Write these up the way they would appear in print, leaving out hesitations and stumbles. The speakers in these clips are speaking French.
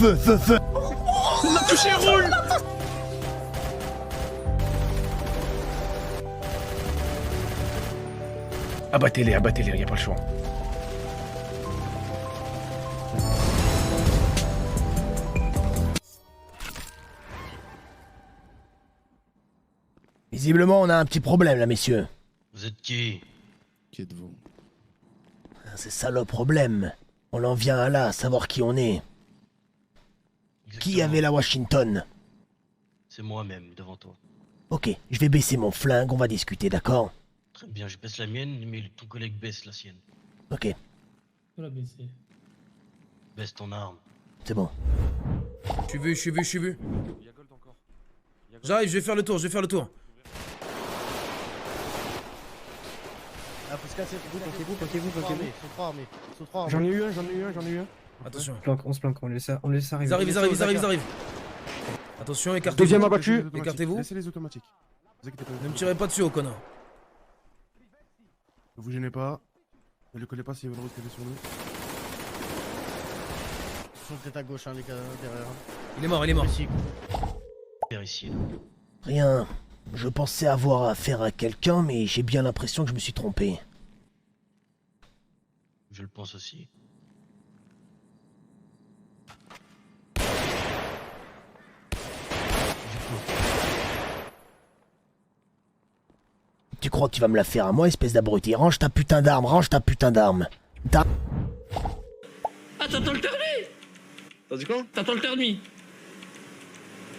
Feu, feu, feu. On a touché, roule. Abattez-les, abattez-les, y a pas le choix. Visiblement, on a un petit problème là, messieurs. Vous êtes qui? Qui êtes-vous? C'est ça le problème. On en vient à là, à savoir qui on est. Qui Exactement. avait la Washington? C'est moi-même, devant toi. Ok, je vais baisser mon flingue, on va discuter, d'accord? Très bien, je baisse la mienne, mais ton collègue baisse la sienne. Ok, Faut la baisser. Baisse ton arme. c'est bon. Je suis vu. J'arrive, je vais faire le tour. Ah, faut se casser, bloquez-vous. Ils sont trois armés. J'en ai eu un. Attention. On se planque, on laisse arriver. Ils arrivent. Attention, écartez-vous. Deuxième abattu. Écartez-vous. Laissez les automatiques. Vous inquiétez pas. Ne me tirez pas dessus, au connard. Ne vous gênez pas. Ne le collez pas si vous voulez tirer sur nous. Ils sont peut-être à gauche, hein, les gars, derrière. Il est mort. Ici. Vers ici, là. Rien. Je pensais avoir affaire à quelqu'un, mais j'ai bien l'impression que je me suis trompé. Je le pense aussi. Tu crois que tu vas me la faire à moi, espèce d'abruti? Range ta putain d'arme, Ah, t'entends le permis? T'as dit quoi? T'entends le permis?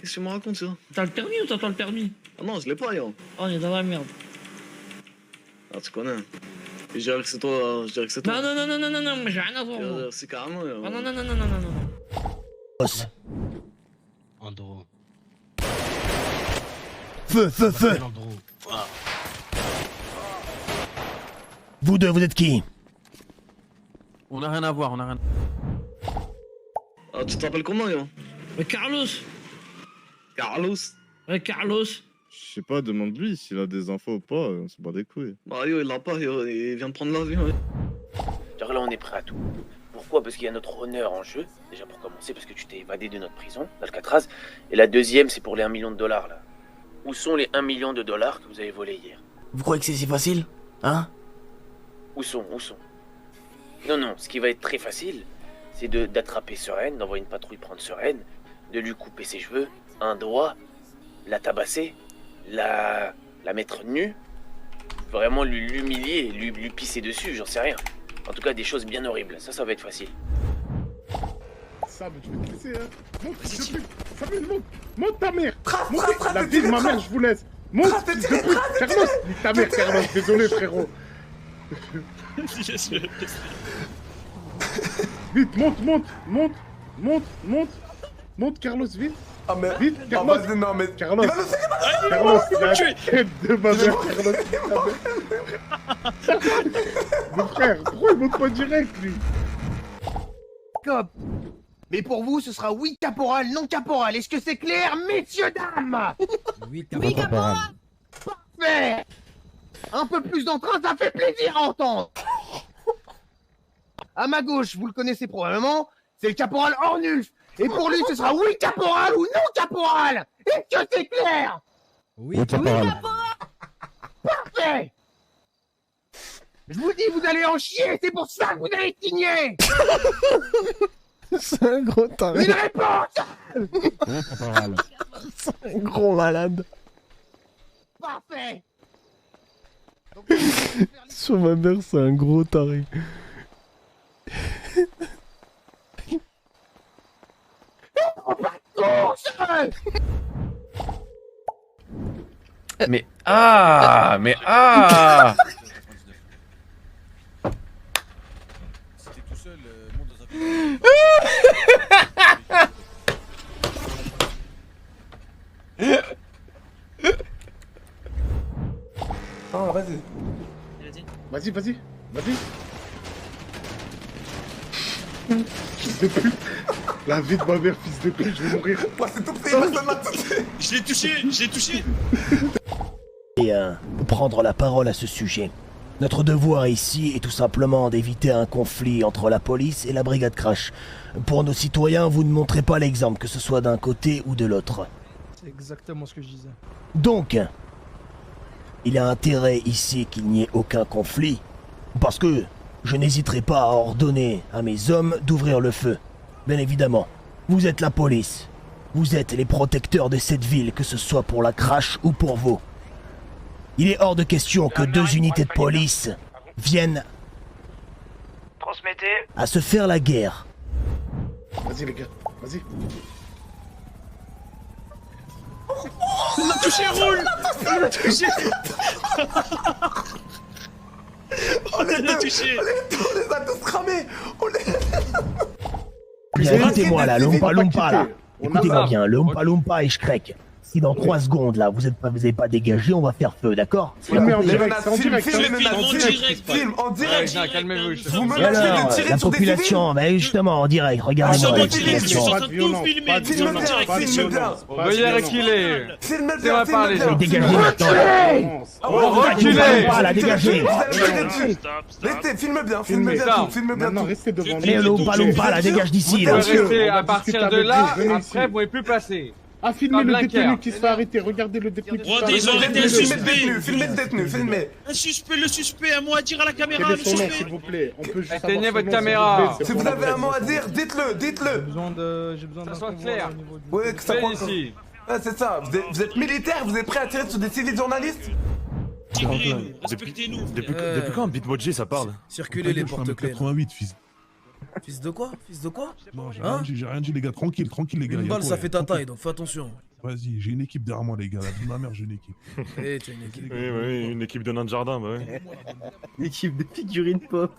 Qu'est-ce que tu me racontes ça? T'as le permis ou t'entends le permis? Ah non, je l'ai pas, yo. Oh, on est dans la merde. Ah, tu connais. Je dirais que c'est toi, je dirais que c'est toi. Non, mais j'ai rien à voir, moi. C'est carrément, yo. Oh, non. boss. Andro. Feu. Appelle Andro. Ah. Vous deux, vous êtes qui? On a rien à voir, Ah, tu t'appelles comment, yo? Mais Carlos. Carlos? Ouais, Carlos. Je sais pas, demande-lui s'il a des infos ou pas, on se bat des couilles. Bah, yo, il l'a pas, yo. Il vient de prendre l'avion, yo. Alors là, on est prêt à tout. Pourquoi? Parce qu'il y a notre honneur en jeu. Déjà pour commencer, parce que tu t'es évadé de notre prison, d'Alcatraz. Et la deuxième, c'est pour les 1 million de dollars, là. Où sont les 1 million de dollars que vous avez volés hier? Vous croyez que c'est si facile? Hein? Où sont? Non, ce qui va être très facile, c'est d'attraper Sereine, d'envoyer une patrouille prendre Sereine, de lui couper ses cheveux, un doigt, la tabasser, la mettre nue, vraiment l'humilier, lui pisser dessus, j'en sais rien. En tout cas, des choses bien horribles, ça va être facile. Ça, mais tu vas te laisser, hein. Monte, fils de pute. Samuel, monte ta mère. Monte, la vie de ma mère, je vous laisse. Monte, fils de pute. Carlos, nique ta mère, Carlos. Désolé, frérot. Vite, monte, Carlos, vite. Ah mais... Vite, Carlos. Ah, non mais... Carlos, Carlos, la tête de ma mère, Carlos. Mon frère, pourquoi il monte pas direct, lui? Cop. Mais pour vous, ce sera oui caporal, non caporal. Est-ce que c'est clair, messieurs, dames? Oui, caporal. Parfait. Un peu plus d'entrain, ça fait plaisir à entendre. À ma gauche, vous le connaissez probablement, c'est le caporal Ornulf. Et pour lui, ce sera oui caporal ou non caporal. Est-ce que c'est clair? Oui, caporal. Parfait. Je vous dis, vous allez en chier, c'est pour ça que vous allez signer. C'est un gros taré. Une réponse. C'est un gros malade. Parfait. Sur ma mère, c'est un gros taré. Mais ah. Si t'es tout seul, monte dans un Non, vas-y. Vas-y. Fils de pute. La vie de ma mère, fils de pute, je vais mourir. Je l'ai touché. Et pour prendre la parole à ce sujet, Notre devoir ici est tout simplement d'éviter un conflit entre la police et la brigade Crash. Pour nos citoyens, vous ne montrez pas l'exemple, que ce soit d'un côté ou de l'autre. C'est exactement ce que je disais. Donc, il y a intérêt ici qu'il n'y ait aucun conflit, parce que je n'hésiterai pas à ordonner à mes hommes d'ouvrir le feu. Bien évidemment, vous êtes la police. Vous êtes les protecteurs de cette ville, que ce soit pour la Crash ou pour vous. Il est hors de question que 2 unités de police viennent à se faire la guerre. Vas-y les gars, vas-y. On a touché, roule. On a touché. On l'a touché. On les a tous cramés. Bien, écoutez-moi là, le Oompa Loompa là. Écoutez-moi bien, le Oompa Loompa et Shrek. Si dans 3 secondes là, vous n'avez pas dégagé, on va faire feu, d'accord? Filmez en direct, c'est en direct. Film en direct. Calmez-vous. Vous me Et alors, menacez de tirer la sur des population, bah justement, en direct, regardez-moi la population. Filme bien. Veuillez reculer. Filme bien, Dégagez maintenant. Reculez. Pas là, dégagez. Restez, filme bien, filme bien. Non, restez devant Allez, le Oompa Loompa là, dégage d'ici là. Restez à partir de là, Après, vous pouvez plus passer. Ah, filmez le détenu qui se fait arrêter, regardez le détenu qui se fait Ils ont arrêter. arrêté le Filmez le détenu, filmez. Un suspect, le suspect, un mot à dire à la caméra, Quel est le son nom, suspect. s'il vous plaît? On peut juste Éteignez avoir son votre nom, caméra. s'il vous plaît, Si vous avez un mot à dire, dites-le. J'ai besoin d'un soit convoi clair. au niveau du... Ouais, que ça Venez prend. ici. Ouais, c'est ça. Vous êtes militaire, vous êtes prêt à tirer sur des civils journalistes? Respectez-nous. Depuis quand Bitmoji ça parle? Circulez les porte-clés. 88, fils. Fils de quoi? Fils de quoi? Non, j'ai Hein rien dit, les gars. Tranquille, les gars. Une y a balle, quoi, ça y a fait ta tranquille. taille, donc fais attention. Vas-y, j'ai une équipe derrière moi, les gars. La vie de ma mère, j'ai une équipe. Eh, tu as une équipe. Oui, une équipe de nains de jardin, bah ouais. Équipe de figurines pop.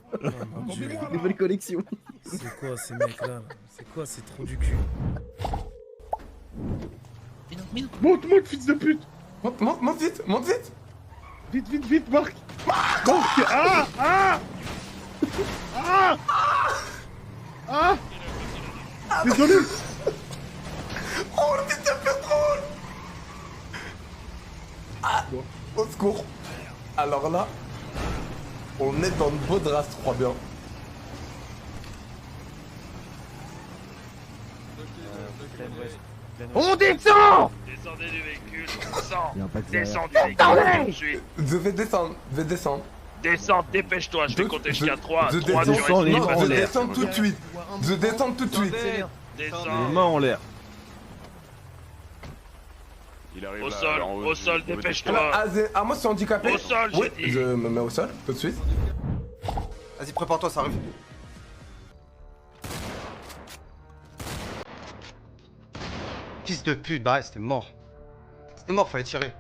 Des belles collections. C'est quoi ces mecs-là? C'est quoi? C'est trop du cul. Monte, fils de pute. Monte vite. Vite, Marc. Marc. Désolé. Oh, le fils de pute drôle. Au secours. Alors là, on est dans le beau drap, je crois bien. On descend. Descendez du véhicule. Descends. Descends du véhicule tout de suite. Je vais descendre. Descends, dépêche-toi, je vais compter jusqu'à 3. Je descends tout de suite. Descends. mains en l'air. Au sol, dépêche-toi. Ah, moi, je suis handicapé. Au sol, oui, j'ai dit. je me mets au sol, tout de suite. Vas-y, prépare-toi, ça arrive. Fils de pute, bah ouais, c'était mort. C'était mort, fallait tirer.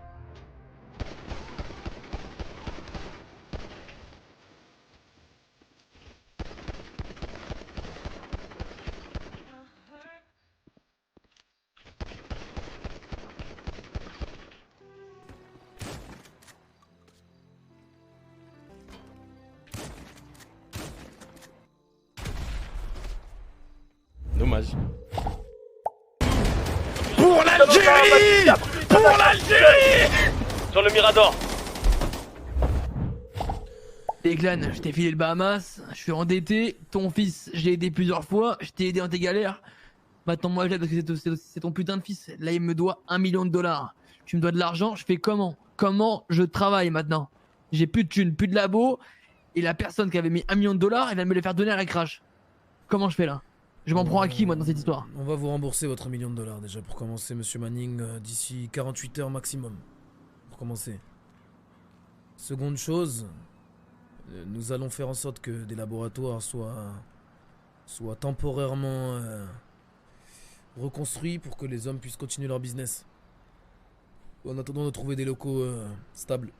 Dommage. Pour l'Algérie! Pour l'Algérie! Sur le Mirador. Declan, je t'ai filé le Bahamas, je suis endetté, ton fils, j'ai aidé plusieurs fois, je t'ai aidé dans tes galères. Maintenant moi je l'aide parce que c'est ton putain de fils. Là il me doit $1 million. Tu me dois de l'argent, je fais comment? Comment je travaille maintenant? J'ai plus de thunes, plus de labo, et la personne qui avait mis $1 million, elle va me les faire donner à la crash. Comment je fais là? Je m'en prends à qui moi dans cette histoire? On va vous rembourser votre $1 million déjà pour commencer, monsieur Manning, d'ici 48 heures maximum. Pour commencer. Seconde chose, nous allons faire en sorte que des laboratoires soient temporairement reconstruits pour que les hommes puissent continuer leur business. En attendant de trouver des locaux stables.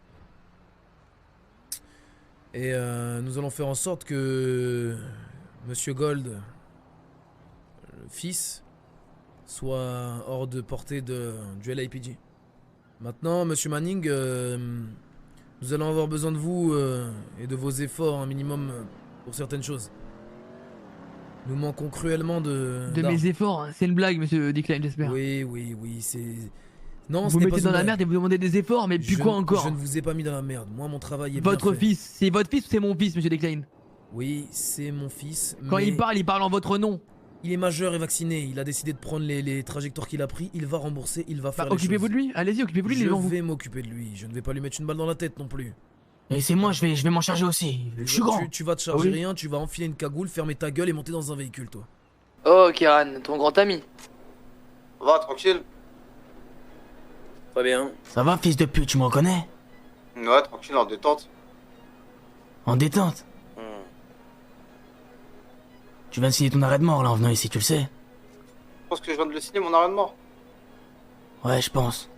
Et nous allons faire en sorte que monsieur Gold, le fils, soit hors de portée du LAPD. Maintenant, monsieur Manning, nous allons avoir besoin de vous et de vos efforts un minimum pour certaines choses. Nous manquons cruellement de mes efforts, hein. C'est une blague, monsieur Declan, j'espère. Oui, Non, ce Vous n'est mettez pas dans une la blague. merde et vous demandez des efforts, mais puis Je quoi ne- encore? Je ne vous ai pas mis dans la merde. Moi, mon travail est bien Votre fait. fils, c'est votre fils ou c'est mon fils, monsieur Declan? Oui, c'est mon fils. Quand mais il parle en votre nom. il est majeur et vacciné. Il a décidé de prendre les trajectoires qu'il a pris. Il va rembourser, il va faire les Occupez-vous choses. de lui, allez-y, occupez-vous de lui, il est Je devant vous. vais m'occuper de lui. Je ne vais pas lui mettre une balle dans la tête non plus. Et c'est moi, je vais m'en charger aussi. Je suis grand. Tu vas te charger Ah oui. rien, tu vas enfiler une cagoule, fermer ta gueule et monter dans un véhicule, toi. Oh, Kiran, ton grand ami. Va, tranquille. Très bien. Ça va, fils de pute, tu me reconnais? Ouais, tranquille, en détente. En détente. Tu viens de signer ton arrêt de mort là en venant ici, tu le sais? Je pense que je viens de le signer, mon arrêt de mort. Ouais, je pense.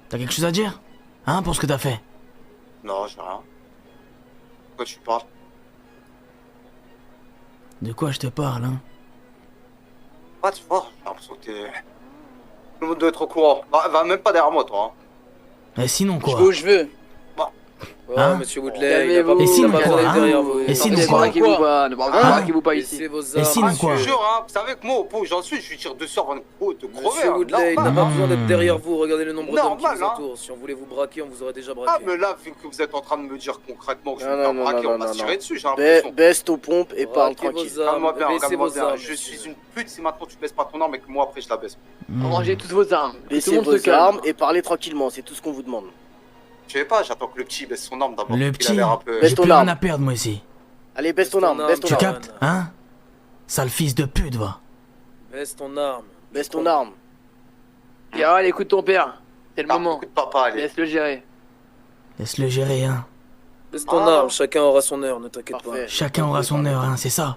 T'as quelque chose à dire? Hein, pour ce que t'as fait? Non, j'ai rien. Pourquoi tu parles? De quoi je te parle, hein? Ah, tu vois, j'ai l'impression que t'es... Tout le monde doit être au courant. Va même pas derrière moi, toi. Et sinon Je quoi? vais où je veux. Oh, Hein monsieur Woodley, il a pas Calmez-vous. Et beaucoup sinon de quoi, matériel hein? derrière vous. Et sinon Ne quoi? braquez-vous pas, ne braquez-vous pas ici. Laissez vos Et armes. sinon Ah, je quoi? te jure, hein, vous savez que moi, au point où j'en suis, je lui tire dessus avant de crever. Monsieur hein, Woodley, il n'a normal. pas besoin d'être derrière vous. Regardez le nombre d'hommes qui Normal, vous hein. entourent. Si on voulait vous braquer, on vous aurait déjà Ah, braqué. mais là, vu que vous êtes en train de me dire concrètement que je Non, vais me non, faire braquer, non, on va non, se non. tirer dessus, j'ai l'impression. Baisse ton pompe et parle Braquez tranquille. vos armes. Regarde-moi bien, Baissez regarde-moi vos bien. armes. Je monsieur. suis une pute si maintenant tu baisses pas ton arme et que moi après je la baisse. Rangez toutes vos armes. Baissez Baissez vos vos armes armes et parlez tranquillement, c'est tout ce qu'on vous demande. Je sais pas, j'attends que le petit baisse son arme d'abord. Le Il a petit, l'air un peu... Baisse j'ai ton plus rien arme. à perdre moi ici. Allez, baisse ton arme, baisse ton Tu arme. captes, hein? Sale fils de pute, va. Baisse ton arme. Baisse ton arme. Kiran, écoute ton père. C'est le moment. Écoute papa, allez. Laisse-le gérer. Laisse-le gérer, hein. Baisse ton arme. Chacun aura son heure, ne t'inquiète pas. Parfait. Chacun aura son heure, hein, c'est ça.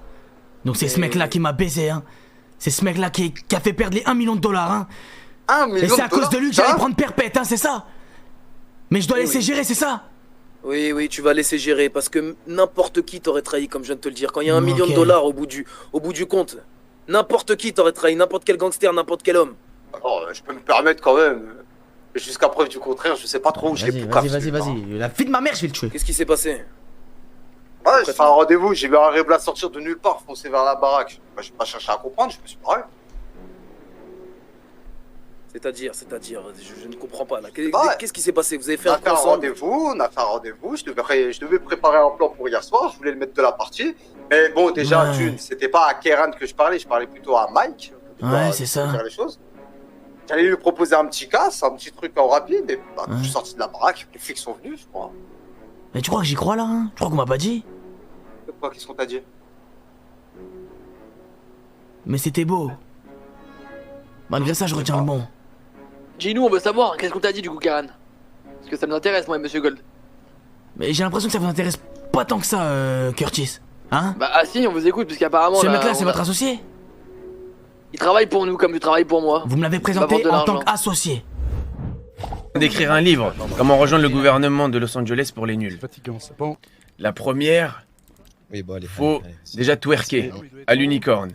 Donc c'est ce mec-là qui m'a baisé, hein. C'est ce mec-là qui a fait perdre les 1 million de dollars, hein. 1 million Et c'est à de dollars, cause de lui que ça j'allais prendre perpète, hein, c'est ça. Mais je dois laisser gérer, c'est ça. Oui, oui, tu vas laisser gérer parce que n'importe qui t'aurait trahi, comme je viens de te le dire. Quand il y a 1 million de Ok. dollars au bout du compte, n'importe qui t'aurait trahi, n'importe quel gangster, n'importe quel homme. Oh, je peux me permettre quand même. Jusqu'à preuve du contraire, je sais pas trop où je l'ai vas-y. La fille de ma mère, je vais le tuer. Qu'est-ce qui s'est passé? Ouais, j'ai fait un rendez-vous, j'ai vu un rebla sortir de nulle part, foncer vers la baraque. Bah, j'ai pas cherché à comprendre, je me suis barré. C'est-à-dire, je ne comprends pas là. Ouais. Qu'est-ce qui s'est passé? Vous avez fait On un a fait un ensemble? rendez-vous, je devais préparer un plan pour hier soir, je voulais le mettre de la partie. Mais bon, déjà, Ouais. c'était pas à Kéran que je parlais plutôt à Mike. Ouais, c'est ça. Dire les choses. J'allais lui proposer un petit casse, un petit truc en rapide, et bah, Ouais. je suis sorti de la baraque, les flics sont venus, je crois. Mais tu crois que j'y crois là, hein? Tu crois qu'on m'a pas dit? Quoi, qu'est-ce qu'on t'a dit? Mais c'était beau. Malgré ça, je retiens le bon. Dis-nous, on veut savoir. Qu'est-ce qu'on t'a dit du coup, Kiran? Parce que ça nous intéresse, moi et Monsieur Gold. Mais j'ai l'impression que ça vous intéresse pas tant que ça, Curtis. Hein? Bah, ah si, on vous écoute, puisqu'apparemment. Ce là, mec-là, on c'est a- votre associé? Il travaille pour nous comme tu travailles pour moi. Vous me l'avez Va présenté vendre de en tant l'argent. qu'associé. D'écrire un livre, comment rejoindre le gouvernement de Los Angeles pour les nuls. Fatigant, c'est bon. La première, faut déjà twerker à l'unicorne.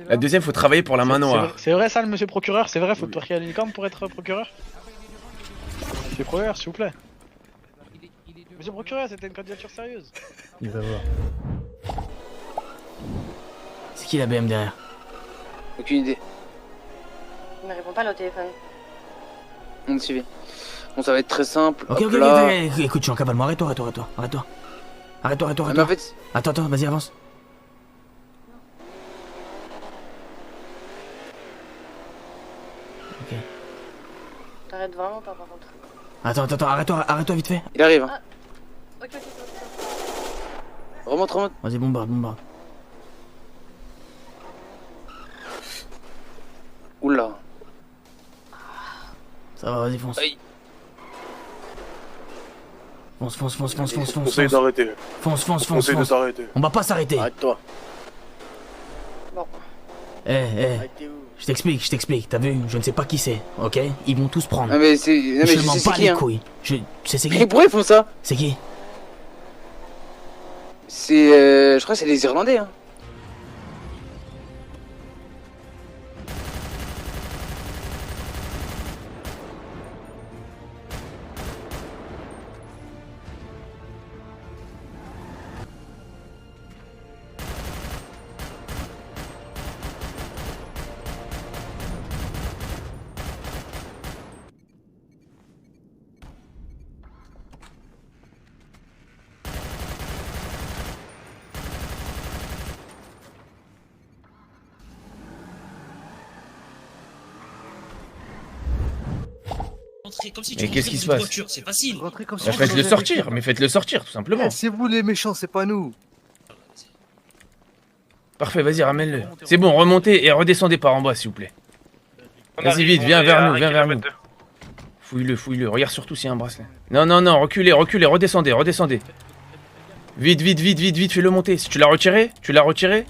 La deuxième, faut travailler pour la main noire. C'est vrai ça, le monsieur procureur? C'est vrai, faut twerker à l'unicorne pour être procureur? Monsieur procureur, s'il vous plaît. Monsieur procureur, c'était une candidature sérieuse. Il va voir. C'est qui la BM derrière? Aucune idée. Il me répond pas là au téléphone. On me suivait. Bon, ça va être très simple. Ok, Hop ok, là. ok, écoute, je suis en cavale, moi, arrête-toi. Arrête-toi. Ah, mais en fait, Attends, vas-y, avance. Ok. T'arrêtes vraiment pas par contre. Attends, arrête-toi vite fait. il arrive. Hein. Ok. Remonte. Vas-y, bombarde. Oula. Ça va, vas-y, fonce. Aïe. Fonce. Conseille d'arrêter. Fonce. Conseille de t'arrêter. On va pas s'arrêter. Arrête-toi. Bon. Je t'explique, t'as vu, je ne sais pas qui c'est, ok? Ils vont tous prendre. Ah, mais c'est. Non, mais je je m'en sais c'est bats qui, les hein. couilles. Tu sais c'est Mais qui? pourquoi ils font ça? C'est qui? C'est. Je crois que c'est les Irlandais, hein. rentrer comme si tu Mais rentrais qu'est-ce qui dans se une passe? voiture, c'est facile. Rentrez comme Bah, faites-le sortir, mais faites-le sortir, tout simplement. Eh, c'est vous les méchants, c'est pas nous. Parfait, vas-y, ramène-le. C'est bon, remontez et redescendez par en bas, s'il vous plaît. Vas-y, vite, viens vers nous, viens vers nous. Fouille-le, fouille-le. Regarde surtout s'il y a un bracelet. Non, non, non, reculez, reculez, redescendez, redescendez. Vite, vite, vite, vite, vite, fais-le monter. Si tu l'as retiré? Tu l'as retiré?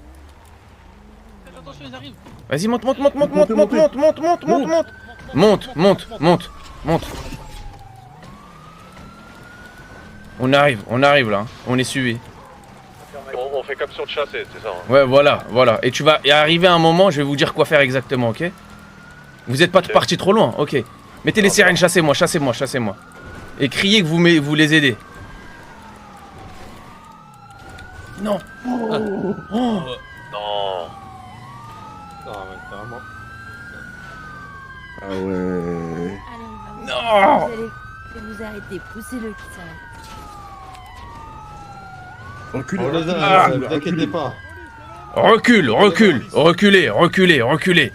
Attention, ils arrivent. Vas-y, monte, monte, monte, monte, monte, monte, monte, monte, monte, monte, monte. Monte, monte, monte, monte. On arrive là. On est suivi. On fait comme sur le chassé, c'est ça. Ouais, voilà, voilà. Et tu vas y arriver à un moment, je vais vous dire quoi faire exactement, ok? Vous êtes pas parti trop loin, ok. Mettez les sirènes, chassez-moi, chassez-moi, chassez-moi. Et criez que vous les aidez. Non. Oh. Non. Non, mais carrément. Ah ouais. Non. Vous arrêtez, poussez-le qui s'arrête. Reculez, Oh, ne vous inquiétez pas. Recule, recule, reculez, reculez, reculez.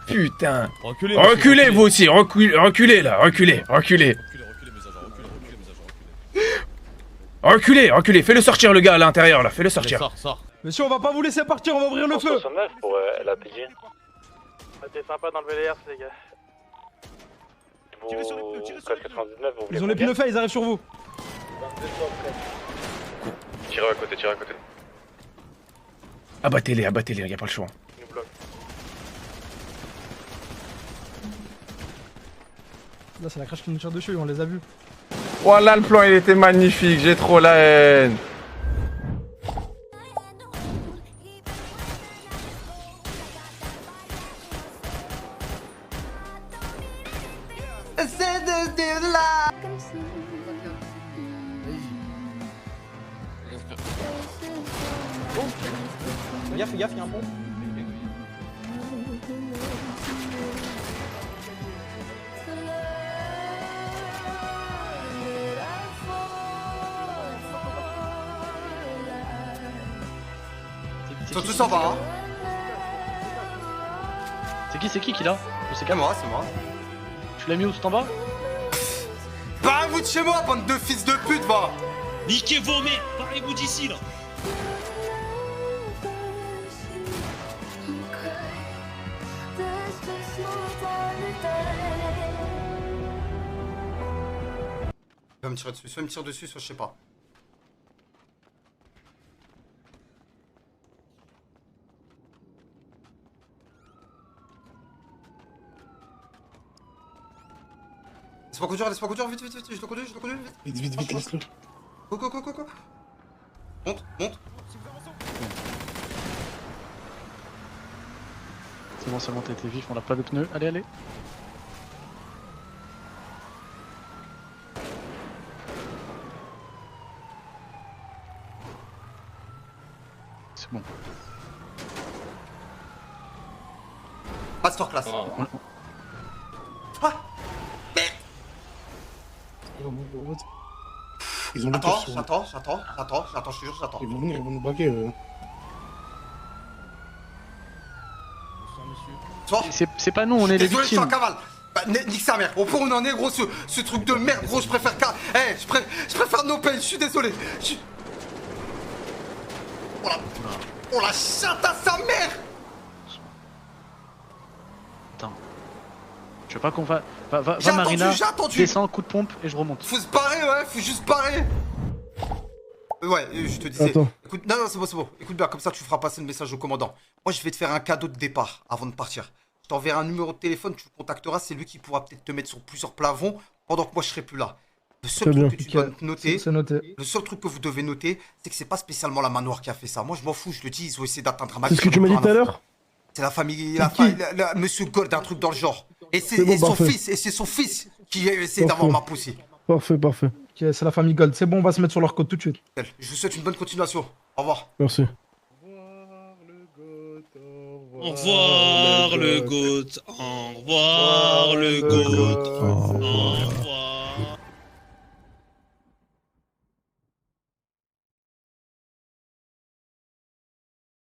Putain. Reculez vous aussi, reculez là, reculez, reculez. Reculez, reculez, fais-le sortir le gars à l'intérieur là, fais-le sortir. Sors. Monsieur, on va pas vous laisser partir, on va ouvrir le feu. 69 pour l'APJ. T'es sympa d'enlever les herses, les gars. Ils ont les pneus faits, ils arrivent sur vous. Tirez à côté, tirez à côté. Abattez-les, y a pas le choix. Là, c'est la crash qui nous tire dessus, on les a vus. Voilà, le plan il était magnifique, j'ai trop la haine. C'est de là. Fais gaffe, y'a un pont. Ils sont tous en bas. C'est qui là? C'est moi. Tu l'as mis où tout en bas? Barrez-vous de chez moi, bande de fils de pute, va. Niquez vos mères, parlez-vous d'ici là. Il va me tirer dessus, soit il me tire dessus, soit je sais pas. Laisse-moi conduire, vite, je dois conduire, vite. Vite, laisse-le. Go. Monte. C'est bon, t'as été vif, on a pas de pneus. Allez. C'est bon. Masterclass. Ils ont le Attends, sur- j'attends, je te jure, j'attends. Ils vont venir, ils vont nous braquer. C'est pas nous, on est les Désolé, je suis en victimes. cavale. Bah, nique sa mère. Au point où on en est, gros, ce truc de merde, gros, je préfère je préfère no pain, je suis désolé. Oh la chatte à sa mère. Attends. Je veux pas qu'on va... Va J'ai Marina, attendu. descends, coup de pompe et je remonte. Faut se barrer, ouais, faut juste barrer. Ouais, je te disais. Attends. Écoute, non, c'est bon. Écoute bien, comme ça tu feras passer le message au commandant. Moi, je vais te faire un cadeau de départ avant de partir. Je t'enverrai un numéro de téléphone, tu le contacteras, c'est lui qui pourra peut-être te mettre sur plusieurs plafonds pendant que moi je serai plus là. Le seul truc que tu dois noter, C'est noté. le seul truc que vous devez noter, c'est que c'est pas spécialement la manoir qui a fait ça. Moi, je m'en fous, je le dis, ils ont essayé d'atteindre un C'est ce que tu m'as dit tout à l'heure? C'est la famille, C'est Monsieur Gold, un truc dans le genre. Et C'est bon, parfait. c'est son fils qui a essayé d'avoir ma poussée. Parfait. Ok, c'est la famille Gold. C'est bon, on va se mettre sur leur côte tout de suite. Je vous souhaite une bonne continuation. Au revoir. Merci. Au revoir le goat, au revoir le goat, au revoir.